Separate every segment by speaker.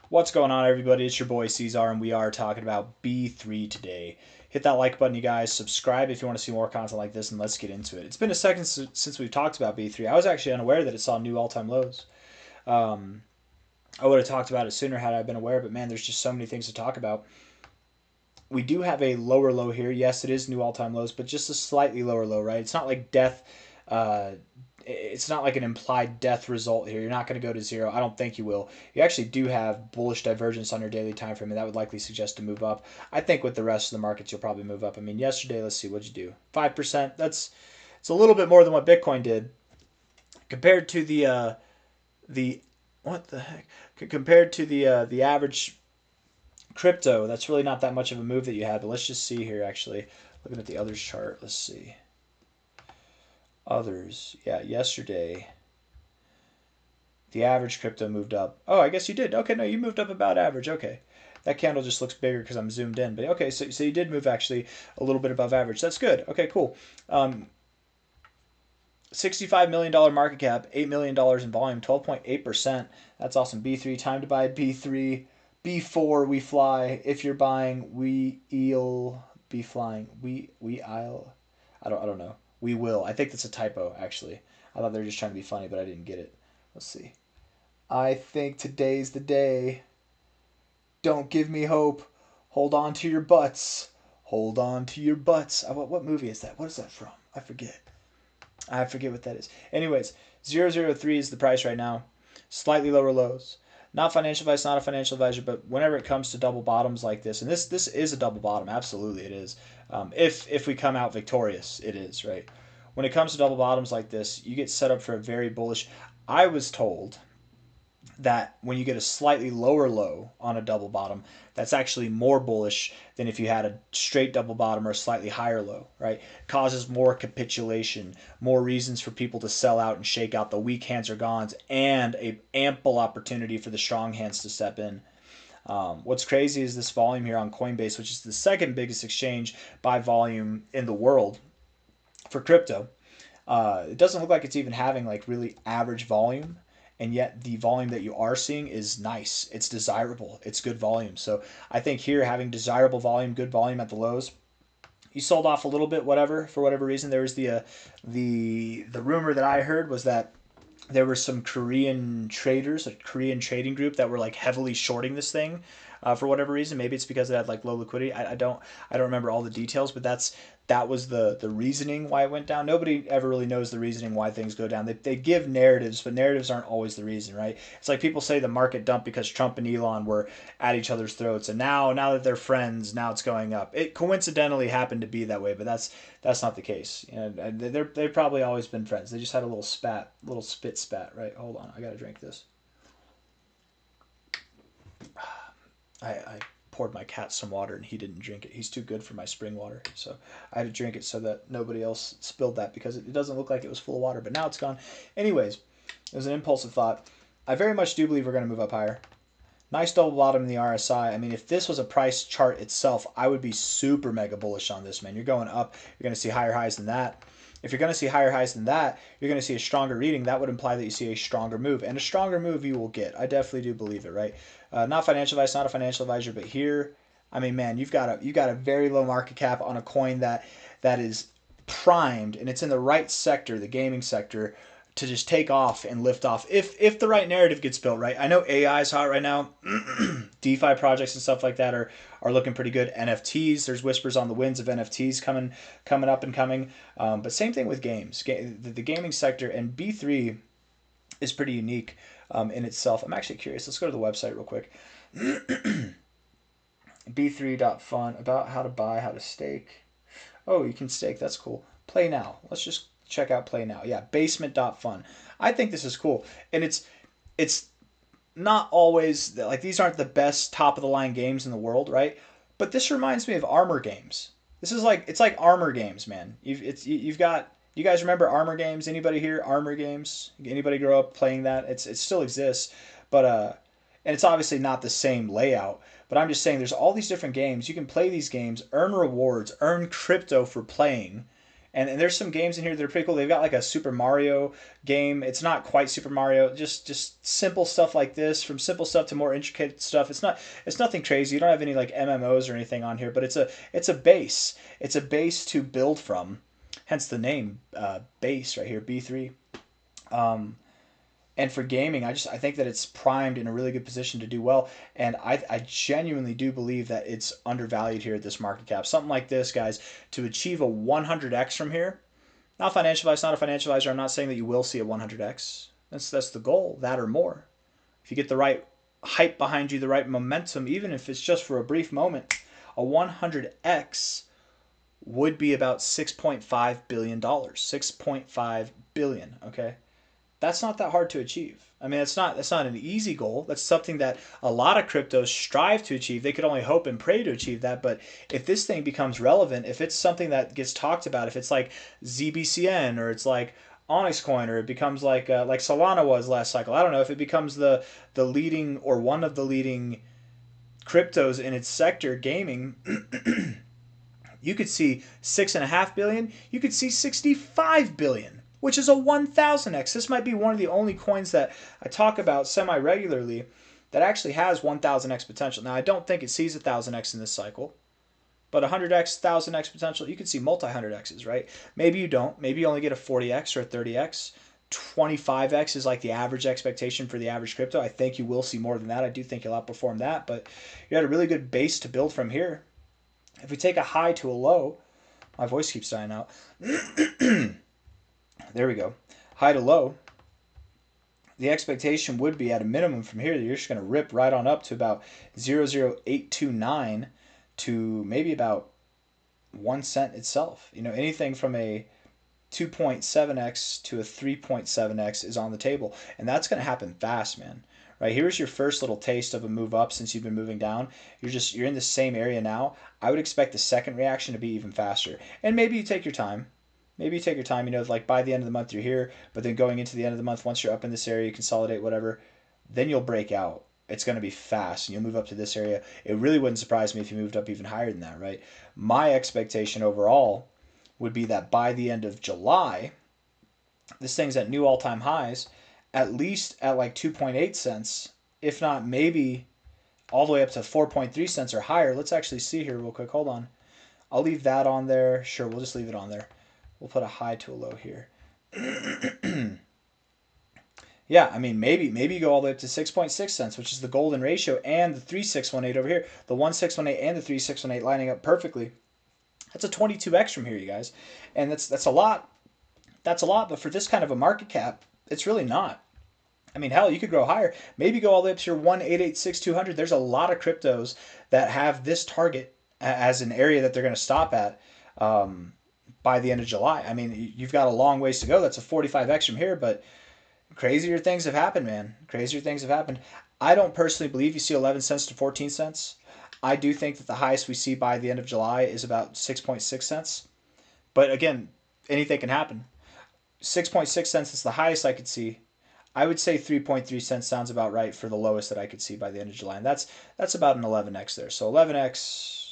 Speaker 1: What's going on, everybody? It's your boy C-Zar, and we are talking about B3 today. Hit that like button, you guys. Subscribe if you want to see more content like this, and let's get into it. It's been a second since we've talked about B3. I was actually unaware that it saw new all-time lows. Um, I would have talked about it sooner had I been aware, but man, there's just so many things to talk about. We do have a lower low here. Yes, it is new all-time lows, but just a slightly lower low, right? It's not like death. It's not like an implied death result here. You're not going to go to zero. I don't think you will. You actually do have bullish divergence on your daily time frame, and that would likely suggest to move up. I think with the rest of the markets, you'll probably move up. I mean, yesterday, let's see, what'd you do? 5%. It's a little bit more than what Bitcoin did compared to the what the heck? Compared to the average crypto. That's really not that much of a move that you had. But let's just see here. Actually, looking at the others chart, let's see. Others, yeah, yesterday the average crypto moved up. Oh, I guess you did. Okay, no, you moved up about average. Okay, that candle just looks bigger because I'm zoomed in. But okay, so you did move actually a little bit above average. That's good. Okay, cool. $65 million market cap, $8 million in volume, 12.8%. That's awesome. B3 time to buy B3. B4 we fly. If you're buying, we eel be flying. We I'll. I don't know. We will. I think that's a typo actually. I thought they were just trying to be funny, but I didn't get it. Let's see. I think today's the day. Don't give me hope. Hold on to your butts. Hold on to your butts. What movie is that? What is that from? I forget. I forget what that is. Anyways, 003 is the price right now. Slightly lower lows. Not financial advice, not a financial advisor, but whenever it comes to double bottoms like this, and this is a double bottom, absolutely it is. If we come out victorious, it is, right? When it comes to double bottoms like this, you get set up for a very bullish. I was told that when you get a slightly lower low on a double bottom, that's actually more bullish than if you had a straight double bottom or a slightly higher low, right? Causes more capitulation, more reasons for people to sell out and shake out. The weak hands are gone, and a ample opportunity for the strong hands to step in. What's crazy is this volume here on Coinbase, which is the second biggest exchange by volume in the world for crypto. It doesn't look like it's even having like really average volume, and yet the volume that you are seeing is nice. It's desirable. It's good volume. So I think here having desirable volume, good volume at the lows, you sold off a little bit, whatever, for whatever reason. There was the rumor that I heard was that there were some Korean traders, a Korean trading group that were like heavily shorting this thing for whatever reason. Maybe it's because it had like low liquidity. I don't remember all the details, but that was the reasoning why it went down. Nobody ever really knows the reasoning why things go down. They give narratives, but narratives aren't always the reason, right? It's like people say the market dumped because Trump and Elon were at each other's throats, and now that they're friends, now it's going up. It coincidentally happened to be that way, but that's not the case. You know, they've probably always been friends. They just had a little spat, little spit spat, right? Hold on, I gotta drink this. I poured my cat some water and he didn't drink it. He's too good for my spring water, so I had to drink it so that nobody else spilled that because it doesn't look like it was full of water. But now it's gone. Anyways, it was an impulsive thought. I very much do believe we're going to move up higher. Nice double bottom in the RSI. I mean, if this was a price chart itself, I would be super mega bullish on this, man. You're going up. You're going to see higher highs than that. If you're going to see higher highs than that, you're going to see a stronger reading. That would imply that you see a stronger move. And a stronger move you will get. I definitely do believe it, right? Not financial advice, not a financial advisor, but here, I mean, man, you've got a very low market cap on a coin that is primed, and it's in the right sector, the gaming sector, to just take off and lift off if the right narrative gets built, right? I know AI is hot right now. DeFi projects and stuff like that are looking pretty good. NFTs, there's whispers on the winds of NFTs coming up and coming. But same thing with games. The gaming sector, and B3 is pretty unique in itself. I'm actually curious. Let's go to the website real quick. B3.fun, about how to buy, how to stake. Oh, you can stake. That's cool. Play now. Let's just check out Play Now. Yeah, basement.fun. I think this is cool. And it's not always like these aren't the best top of the line games in the world, right? But this reminds me of Armor games. This is like it's like Armor games, man. You've got you guys remember Armor games? Anybody here Armor games? Anybody grow up playing that? It still exists, but and it's obviously not the same layout. But I'm just saying there's all these different games. You can play these games, earn rewards, earn crypto for playing, And there's some games in here that are pretty cool. They've got like a Super Mario game. It's not quite Super Mario, just simple stuff like this, from simple stuff to more intricate stuff. It's nothing crazy. You don't have any like MMOs or anything on here, but it's a base. It's a base to build from. Hence the name base right here, B3. Um, and for gaming, I think that it's primed in a really good position to do well. And I genuinely do believe that it's undervalued here at this market cap. Something like this, guys, to achieve a 100x from here. Not financial advice, not a financial advisor. I'm not saying that you will see a 100x. That's the goal, that or more. If you get the right hype behind you, the right momentum, even if it's just for a brief moment, a 100x would be about $6.5 billion. $6.5 billion, okay? That's not that hard to achieve. I mean, that's not an easy goal. That's something that a lot of cryptos strive to achieve. They could only hope and pray to achieve that. But if this thing becomes relevant, if it's something that gets talked about, if it's like ZBCN or it's like Onyx Coin, or it becomes like Solana was last cycle. I don't know if it becomes the leading or one of the leading cryptos in its sector, gaming. You could see 6.5 billion. You could see 65 billion, which is a 1000x. This might be one of the only coins that I talk about semi regularly that actually has 1000x potential. Now, I don't think it sees 1000x in this cycle, but 100x, 1000x potential, you could see multi 100x's, right? Maybe you don't. Maybe you only get a 40x or a 30x. 25x is like the average expectation for the average crypto. I think you will see more than that. I do think you'll outperform that, but you had a really good base to build from here. If we take a high to a low, my voice keeps dying out. There we go. High to low. The expectation would be at a minimum from here that you're just going to rip right on up to about 0.0829 to maybe about 1 cent itself. You know, anything from a 2.7x to a 3.7x is on the table. And that's going to happen fast, man. Right, here's your first little taste of a move up since you've been moving down. You're in the same area now. I would expect the second reaction to be even faster. And maybe you take your time. Maybe you take your time, you know, like by the end of the month you're here, but then going into the end of the month, once you're up in this area, you consolidate, whatever, then you'll break out. It's going to be fast, and you'll move up to this area. It really wouldn't surprise me if you moved up even higher than that, right? My expectation overall would be that by the end of July, this thing's at new all-time highs, at least at like 2.8 cents, if not maybe all the way up to 4.3 cents or higher. Let's actually see here real quick. Hold on. I'll leave that on there. Sure, we'll just leave it on there. We'll put a high to a low here. Yeah, I mean, maybe you go all the way up to 6.6 cents, which is the golden ratio, and the 3618 over here. The 1618 and the 3618 lining up perfectly. That's a 22x from here, you guys. And that's a lot. That's a lot, but for this kind of a market cap, it's really not. I mean, hell, you could grow higher. Maybe go all the way up to your 1,886,200. There's a lot of cryptos that have this target as an area that they're going to stop at by the end of July. I mean, you've got a long ways to go. That's a 45x from here, but crazier things have happened, man. Crazier things have happened. I don't personally believe you see 11 cents to 14 cents. I do think that the highest we see by the end of July is about 6.6 cents. But again, anything can happen. 6.6 cents is the highest I could see. I would say 3.3 cents sounds about right for the lowest that I could see by the end of July. And that's about an 11x there. So 11x,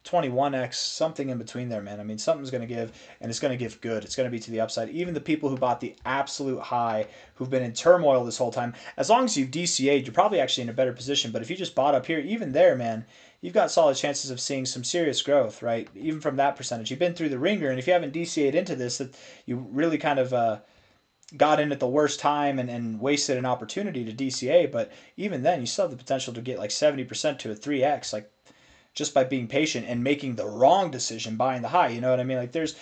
Speaker 1: 21x, something in between there, man. I mean, something's going to give, and it's going to give good. It's going to be to the upside. Even the people who bought the absolute high, who've been in turmoil this whole time, as long as you've DCA'd, you're probably actually in a better position. But if you just bought up here, even there, man, you've got solid chances of seeing some serious growth, right? Even from that percentage. You've been through the ringer, and if you haven't DCA'd into this, that you really kind of got in at the worst time and wasted an opportunity to DCA. But even then, you still have the potential to get like 70% to a 3x, like just by being patient and making the wrong decision buying the high. You know what I mean? Like there's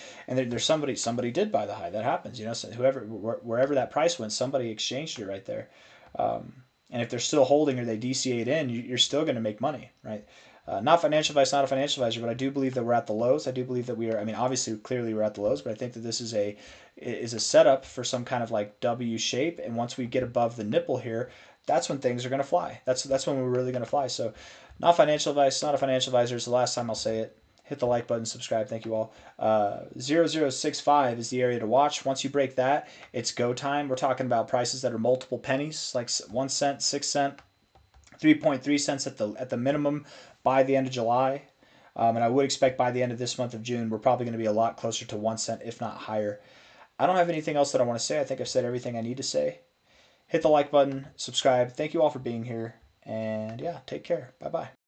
Speaker 1: somebody did buy the high. That happens, you know. So wherever that price went, somebody exchanged it right there. And if they're still holding or they DCA'd in, you're still going to make money, right? Not financial advice, not a financial advisor, but I do believe that we're at the lows. I do believe that we are. I mean, obviously, clearly we're at the lows, but I think that this is a setup for some kind of like W shape. And once we get above the nipple here, that's when things are going to fly. That's when we're really going to fly. So, not financial advice, not a financial advisor. It's the last time I'll say it. Hit the like button, subscribe. Thank you all. 0065 is the area to watch. Once you break that, it's go time. We're talking about prices that are multiple pennies, like 1 cent, 6 cent, 3.3 cents at the minimum by the end of July. And I would expect by the end of this month of June, we're probably going to be a lot closer to 1 cent, if not higher. I don't have anything else that I want to say. I think I've said everything I need to say. Hit the like button, subscribe. Thank you all for being here. And yeah, take care. Bye bye.